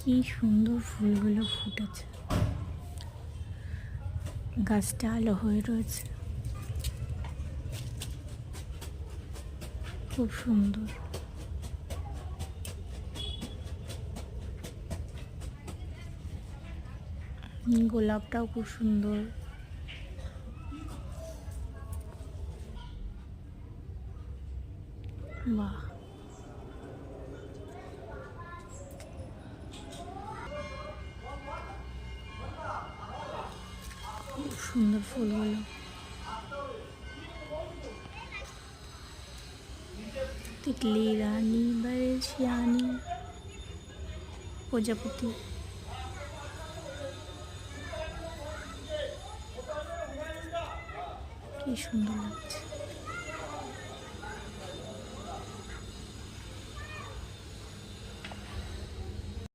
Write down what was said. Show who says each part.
Speaker 1: কি সুন্দর ফুলগুলো ফুটেছে, গাছটা আলো হয়ে রয়েছে, খুব সুন্দর। গোলাপটাও খুব সুন্দর। বাহ, খুব সুন্দর ফুলগুলো। তিতলি, রানী, বাড়ির শিয়ানি, প্রজাপতি, কি সুন্দর লাগছে।